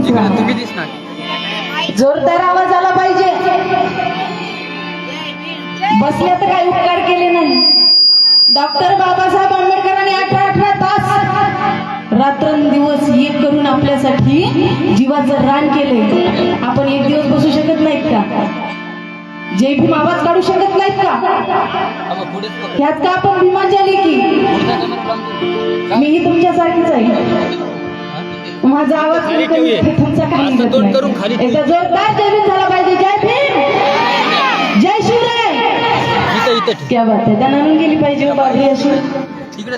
आमचा जोरदार आवाज आला पाहिजे. बसल्या तर काही उपकार केले नाही. डॉक्टर बाबासाहेब आंबेडकरांनी 18 तास रात्रंदिवस एक करून आपल्यासाठी जीवाचं रान केले. आपण एक दिवस बसू शकत नाहीत का? जय भीम आवाज काढू शकत नाहीत का? यात का आपण भीमांजली की मीही तुमच्यासारखीच आहे. माझा आवाज तुमचा काही निघत नाही. एकदा जोरदार जय भीम झाला पाहिजे. जय भीम, जय शिवराय. क्या बात आहे. त्यांना गेली पाहिजे बाजरी अशी तिकडे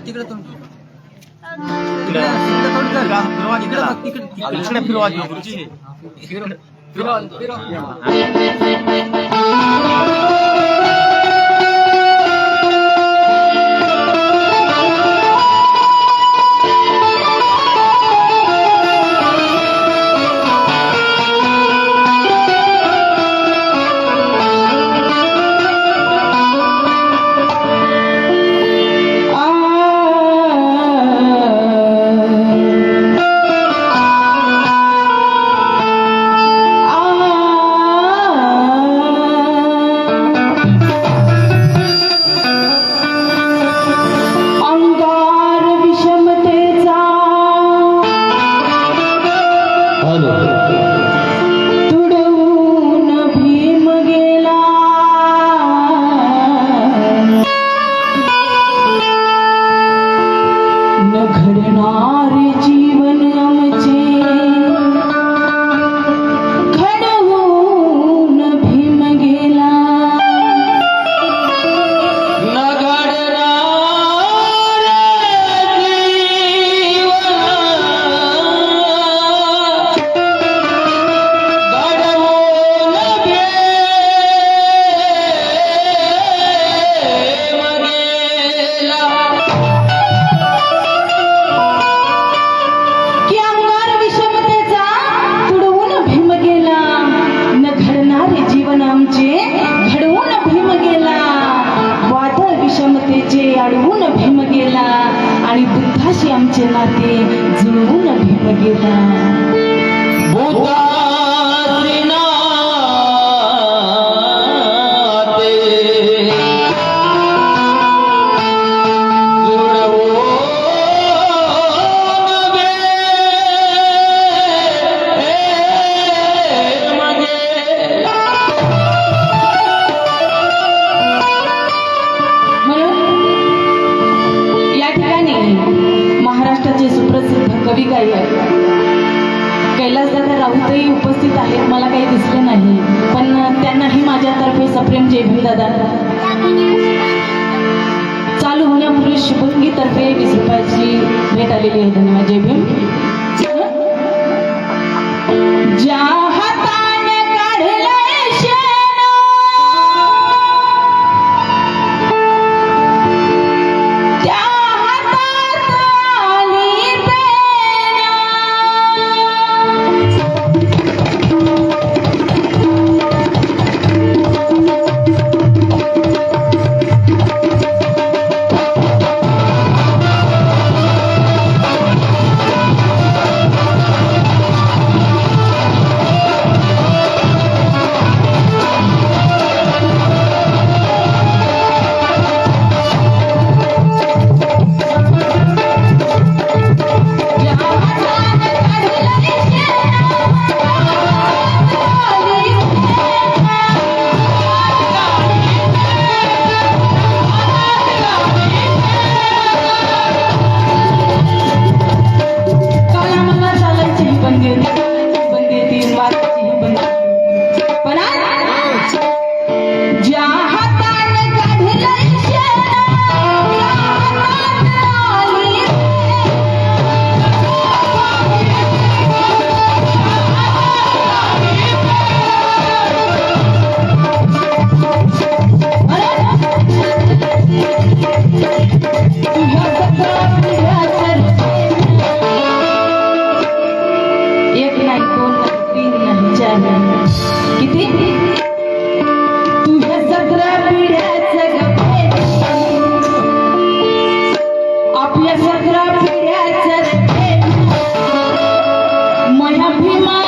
अडवून भीम गेला आणि बुद्धाशी आमचे नाते जुळवून भीम गेला. महाराष्ट्राचे सुप्रसिद्ध कवी गायक कैलासदादा राऊतही उपस्थित आहेत. मला काही दिसलं नाही, पण त्यांनाही माझ्यातर्फे सप्रेम जय भीम दादा. चालू होण्यापूर्वी शुभंगी तर्फे 20 रुपयाची भेट आलेली आहे. धन्यवाद. जय भीम. ज्या हाताने काढलंय शेण त्या किती तुझ्या सगळ्या पिढ्याचं आपल्या सगळ्या पिढ्याचं मया भीमा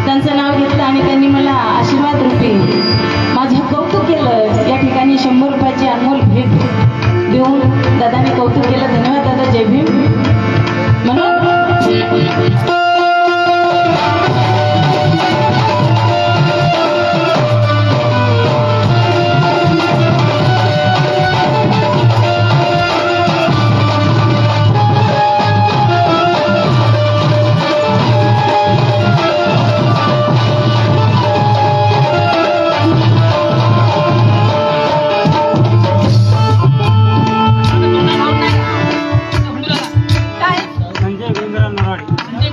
त्यांचं नाव घेतलं आणि त्यांनी मला आशीर्वाद रूपी माझं कौतुक केलं. या ठिकाणी 100 रुपयाची अनमोल भेट देऊन दादाने कौतुक केलं. धन्यवाद दादा, जय भीम. म्हणून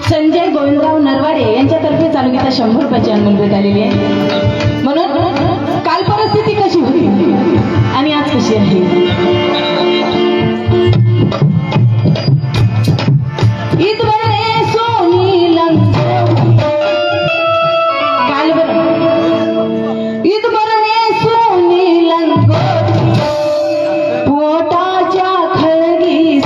संजय गोविंदराव नरवाडे यांच्यातर्फे चालू गीता 100 रुपयाची अनमोल भेट आलेली आहे. म्हणून काल परिस्थिती कशी होती आणि आज कशी आहे. ईद बने सोनी लंगोटी काल ईद बने सोनी लंगोटी पोटाच्या खळगी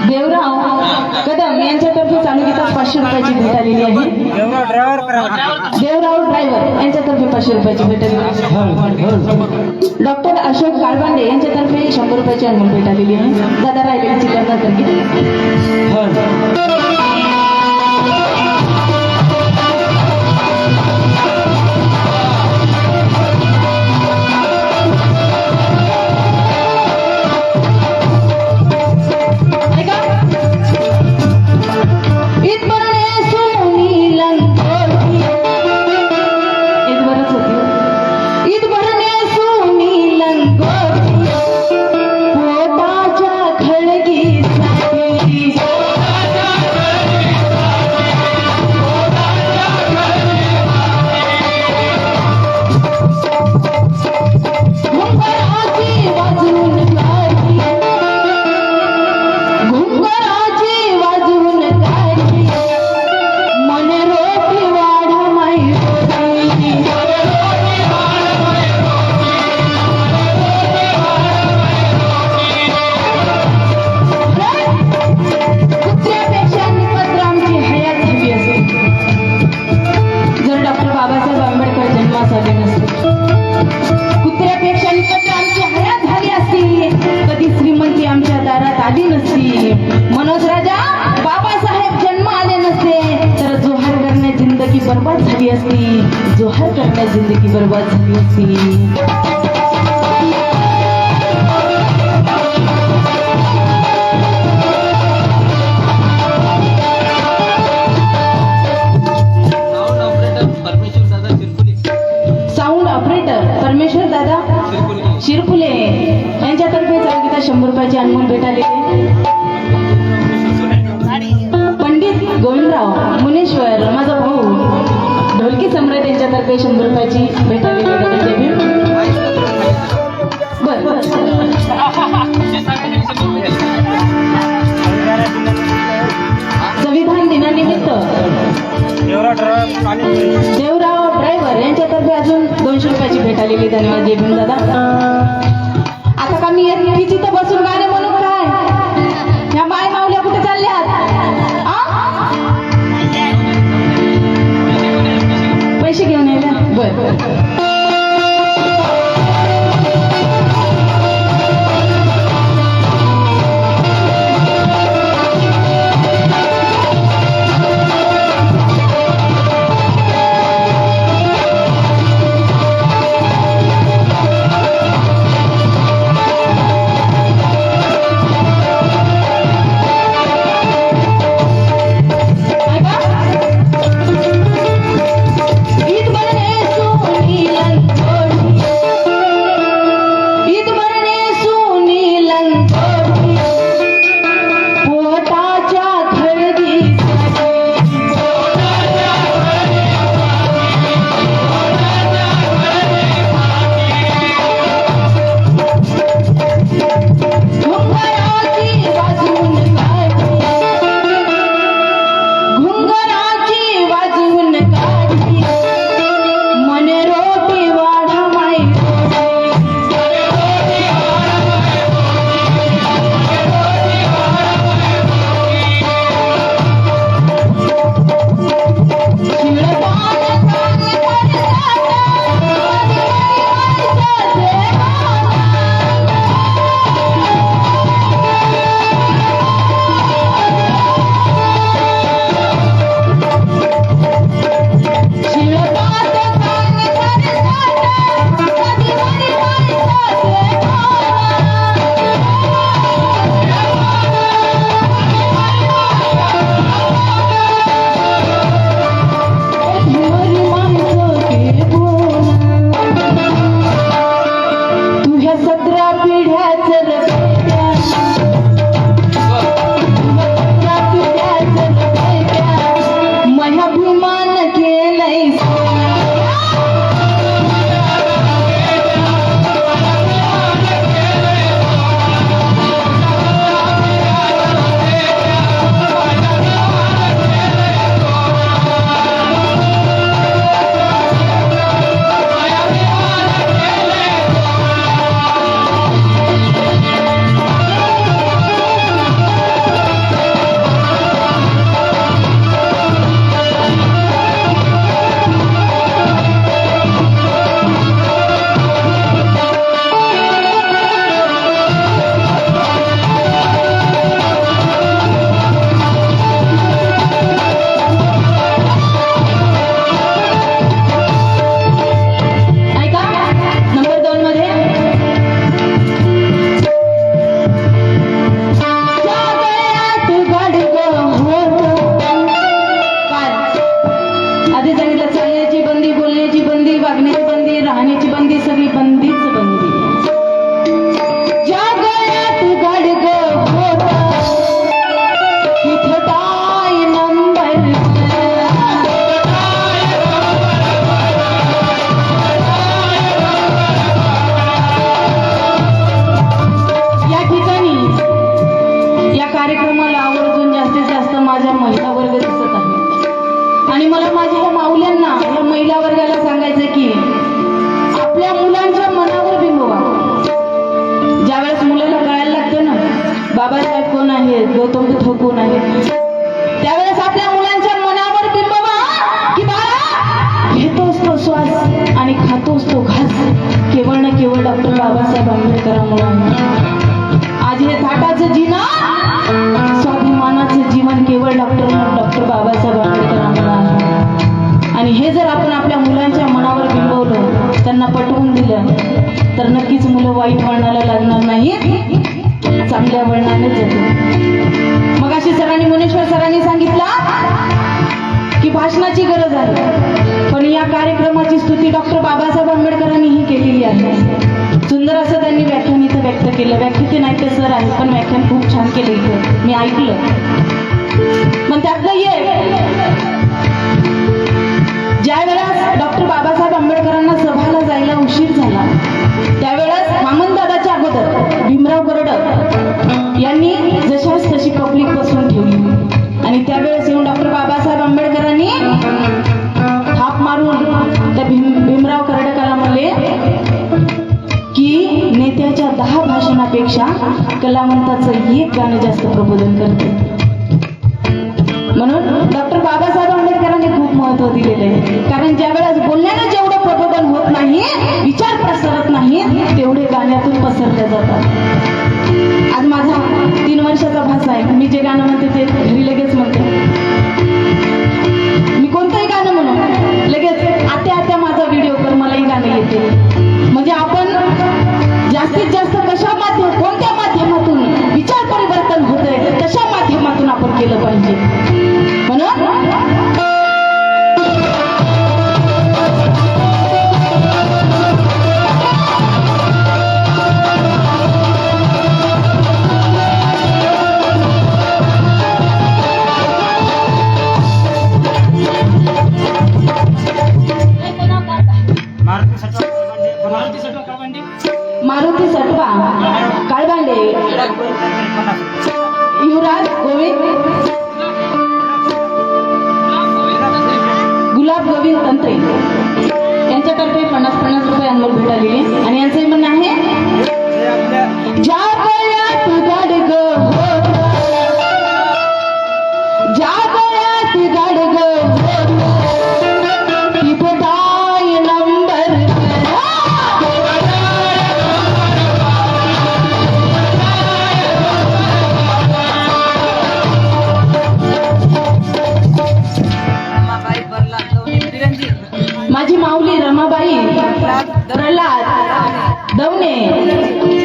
देवराव कदम यांच्यातर्फे चालू गीता 500 रुपयाची भेट आलेली आहे. देवराव ड्रायव्हर यांच्यातर्फे 500 रुपयाची भेट आलेली. डॉक्टर अशोक काळबांडे यांच्यातर्फे 100 रुपयाची अनमोल भेट आलेली आहे. दादा राहिलेली चिकन आली नसती. मनोज राजा बाबासाहेब जन्म आले नसते तर जोहार करण्या जिंदगी बर्बाद झाली असती. जोहार करण्या जिंदगी बर्बाद झाली असती. देवराव मुनेश्वर माझा भाऊ ढोलकी सम्राट यांच्यातर्फे 100 रुपयाची भेट आलेली आहे. जय भीम. बर संविधान दिनानिमित्त देवराव ड्रायव्हर यांच्यातर्फे अजून 200 रुपयाची भेट आलेली. धन्यवाद. जय भीम दादा. आता का मी एकटीच इथं बसून गाणे म्हणू काय? या माय माऊल्या कुठे चालल्यात? पैसे घेऊन येल्या. बर बाबासाहेब कोण आहेत, गौतम बुद्ध कोण आहेत, त्यावेळेस आपल्या मुलांच्या मनावर बिंबवा की बाळा घेतोस तो श्वास आणि खातोस तो घास केवळ ना केवळ डॉक्टर बाबासाहेब आंबेडकरांमुळे आहे. आज हे थाटाचं जीवन स्वाभिमानाचं जीवन केवळ डॉक्टर बाबासाहेब आंबेडकरांमुळे आहे. आणि हे जर आपण आपल्या मुलांच्या मनावर बिंबवलं, त्यांना पटवून दिलं, तर नक्कीच मुलं वाईट वळणाला लागणार नाही, चांगल्या वळणाने जातील. मग अशी सरांनी, मुनेश्वर सरांनी सांगितलं की भाषणाची गरज आहे, पण या कार्यक्रमाची स्तुती डॉक्टर बाबासाहेब आंबेडकरांनीही केलेली आहे. सुंदर असं त्यांनी व्याख्यान इथं व्यक्त केलं. व्याख्याते नाही ते सर आहे, पण व्याख्यान खूप छान केलं इथं मी ऐकलं. मग त्यातलं करण्यापेक्षा कलावंताचं एक गाणं जास्त प्रबोधन करते. म्हणून डॉक्टर बाबासाहेब आंबेडकरांनी खूप महत्व दिलेलं आहे. कारण ज्या वेळेस बोलण्यानं जेवढं प्रबोधन होत नाही, विचार पसरत नाही, तेवढे गाण्यातून पसरले जातात. आज माझा 3 वर्षाचा भाचा आहे. मी जे गाणं म्हणते ते घरी लगेच म्हणते. मी कोणतंही गाणं म्हणू लगेच आत्या आत्या माझा व्हिडिओ कर, मलाही गाणं येते. म्हणजे आपण जास्तीत जास्त कोणत्या माध्यमातून विचार परिवर्तन होतंय तशा माध्यमातून आपण केलं पाहिजे. म्हणून मारुती सटवा काळबांडे युवराज गोविंद गुलाब गोविंद तंत्रे यांच्यातर्फे 50 रुपये अनमोल भेट आलेली. आणि यांचंही म्हणणं आहे, ज्या गळ्यात गाडग ज्या गळ्यात गाडग तिथे दाय नंबर. माझी माऊली रमाबाई प्रल्हाद दवणे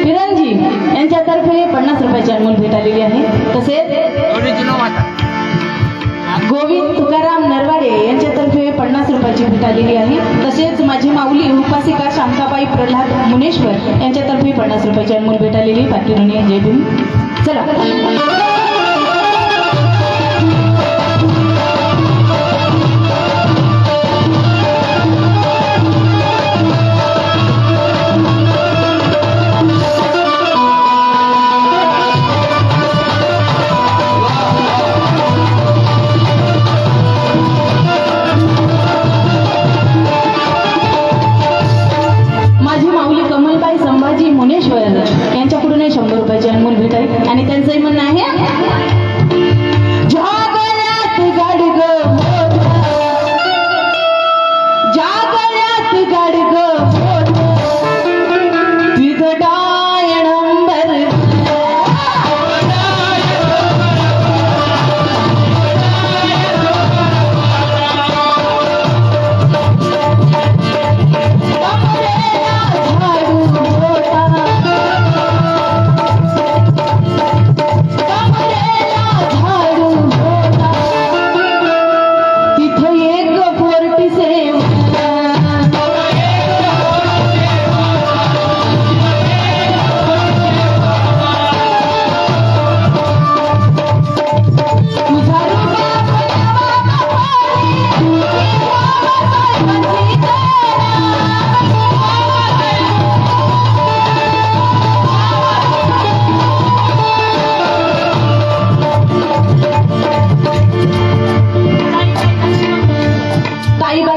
फिरंजी यांच्यातर्फे 50 रुपयाची अनमोल भेट आलेली आहे. तसेच गोविंद तुकाराम नरवाडे यांच्यातर्फे 50 रुपयाची भेट आलेली आहे. तसेच माझी माऊली उपासिका शांताबाई प्रल्हाद मुनेश्वर यांच्यातर्फे 50 रुपयाची अनमोल भेट आलेली. बाकी ऋणी जय भीम. चला मुनेश्वर यांच्याकडून 100 रुपयाची अनमोल भेट आहे. आणि त्यांचंही म्हणणं आहे, ज्या गळ्यात गाडग ज्या गळ्यात गाडग तिथं डाय नंबर.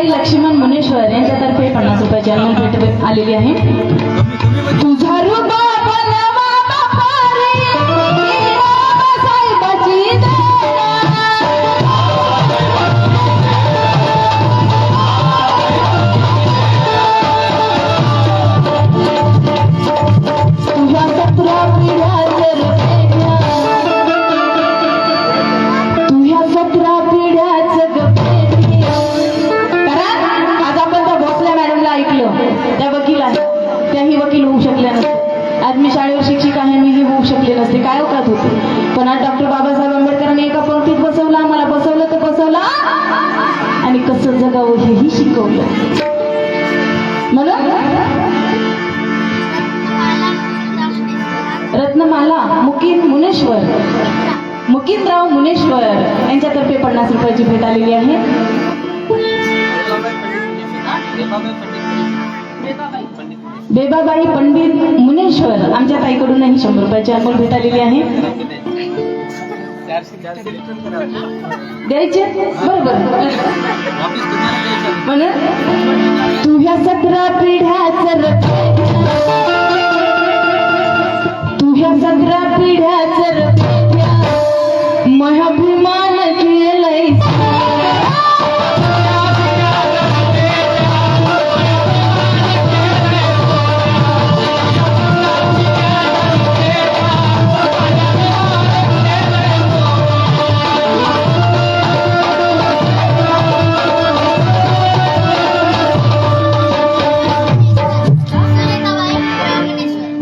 लक्ष्मण मुनेश्वर यांच्यातर्फे 50 रुपयाची अनमोल भेट आलेली आहे. तुझा रूपा बनवा बापारी बाबासाहेबाची तुझ्या 17 पिढ्याचं तुझ्या 17 पिढ्याचं त्या वकील आहे, त्याही वकील होऊ शकल्या नसते. आज मी शाळेवर शिक्षिका आहे, मीही होऊ शकले नसते. काय औकात होते. पण आज डॉक्टर बाबासाहेब आंबेडकरांनी एका पंक्तीत बसवलं, आम्हाला बसवलं तर बसवलं आणि कसं जगावं हेही शिकवलं. म्हणून रत्नमाला मुकिंदराव मुनेश्वर यांच्यातर्फे 50 रुपयाची भेट आलेली आहे. बेबाबाई पंडित मुनेश्वर आमच्या ताईकडूनही 100 रुपयाची अनमोल भेट आलेली आहे. द्यायचे बरोबर. म्हणून तुझ्या 17 पिढ्याचं ह्या 17 पिढ्याचं महाभिमान केलंय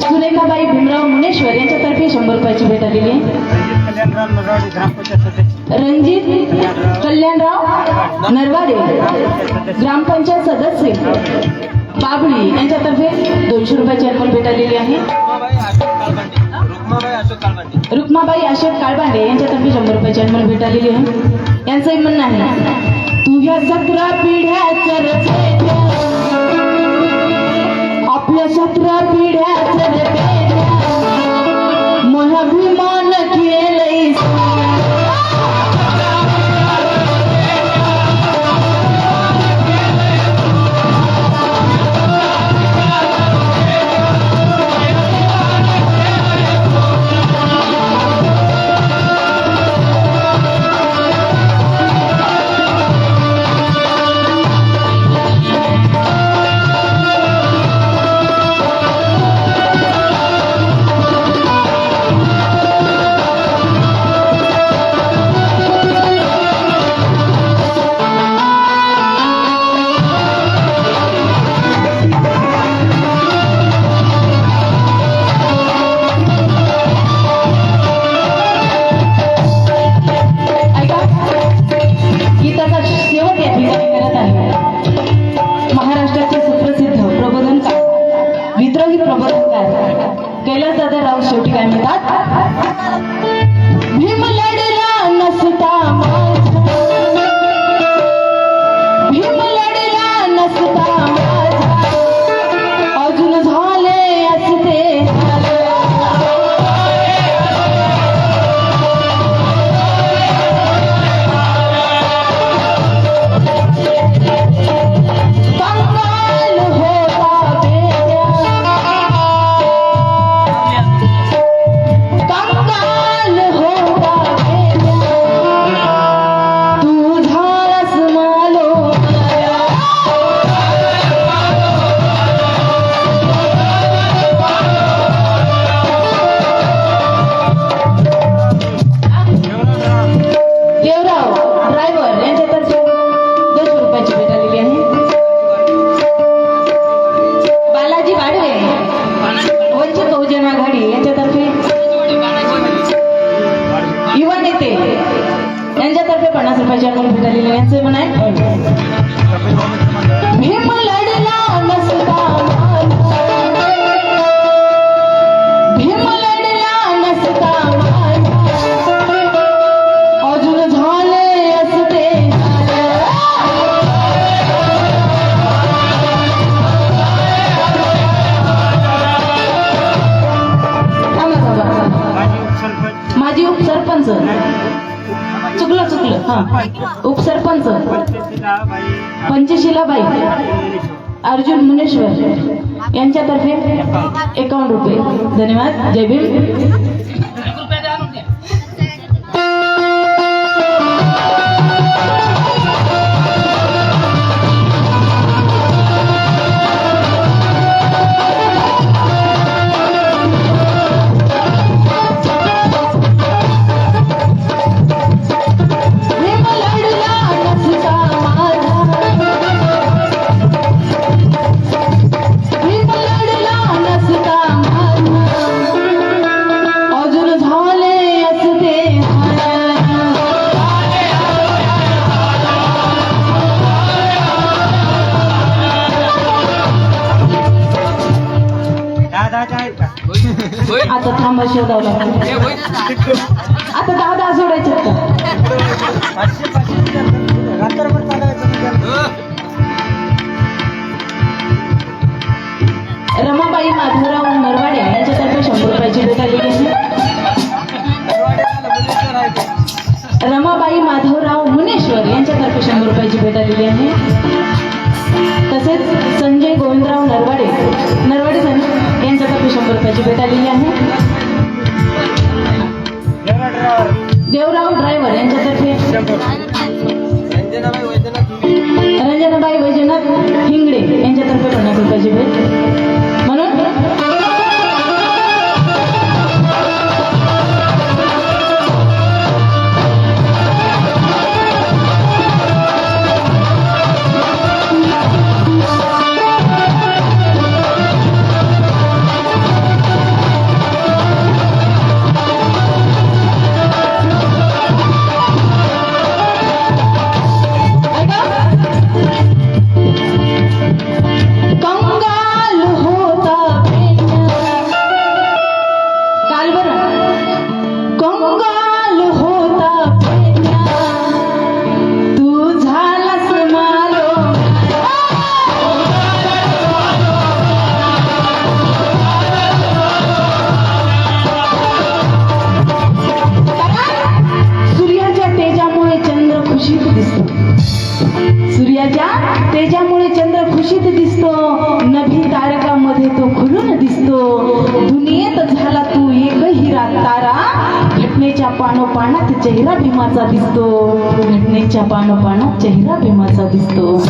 सुरेखाबाई भीमराव मुनेश्वर यांच्यातर्फे 100 रुपयाची भेट आलेली आहे. रणजित कल्याणराव नरवाडे ग्रामपंचायत सदस्य बाबळी यांच्यातर्फे 200 रुपयाची रक्कम भेट आलेली आहे. रुक्माबाई अशोक काळबांडे यांच्यातर्फे 100 रुपयाची अनमोल भेट आलेली आहे. यांचंही म्हणणं आहे तू ह्या 17 पिढ्याचं आपल्या 17 पिढ्याचं महाभिमान केलंय महाराष्ट्राचे सुप्रसिद्ध प्रबोधनकार विद्रोही प्रबोधनकार कैलासदादा शेवटी काय म्हणतात भीम लढला नसता माझा भीम लढला नसता माझा अजून झाले असते यांच्यातर्फे 50 रुपयाची अनमोल भेट आलेली आहे. यांचे म्हणाय भीम लढला नसता भीम लढला नसता अजून झाले असते माजी उपसरपंच चुकलं हा उपसरपंच पंचशिलाबाई अर्जुन मुनेश्वर यांच्यातर्फे 51 रुपये. धन्यवाद. जय भीम. आता थांबा शोधावं लागेल. आता 10 सोडायचे रमाबाई माधवराव नरवाडे यांच्यातर्फे 100 रुपयाची भेट आलेली आहे. रमाबाई माधवराव मुनेश्वर यांच्यातर्फे 100 रुपयाची भेट आलेली आहे. तसेच संजय गोविंदराव नरवाडे यांच्यातर्फे 100 रुपयाची भेट आलेली आहे. तेजामुळे चंद्र खुशीत दिसतो, नभी तारकामध्ये तो खुलून दिसतो. दुनियेत झाला तू एक हिरा तारा, घटनेच्या पानोपानात चेहरा भीमाचा दिसतो, घटनेच्या पानोपानात चेहरा भीमाचा दिसतो.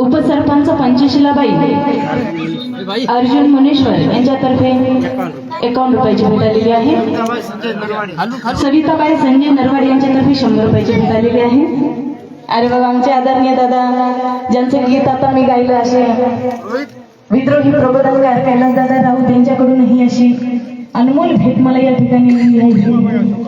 उपसरपंच पंचशिलाबाई अर्जुन मुनेश्वर यांच्यातर्फे 51 रुपयाची भेट आलेली आहे. सविताबाई संजय नरवाड यांच्यातर्फे 100 रुपयाची भेट आलेली आहे. अरे बाबा, आमचे आदरणीय दादा ज्यांचे गीत आता मी गायलं असे विद्रोही प्रबोधनकार कैलास दादा राऊत यांच्याकडून ही अशी अनमोल भेट मला या ठिकाणी मिळाली आहे.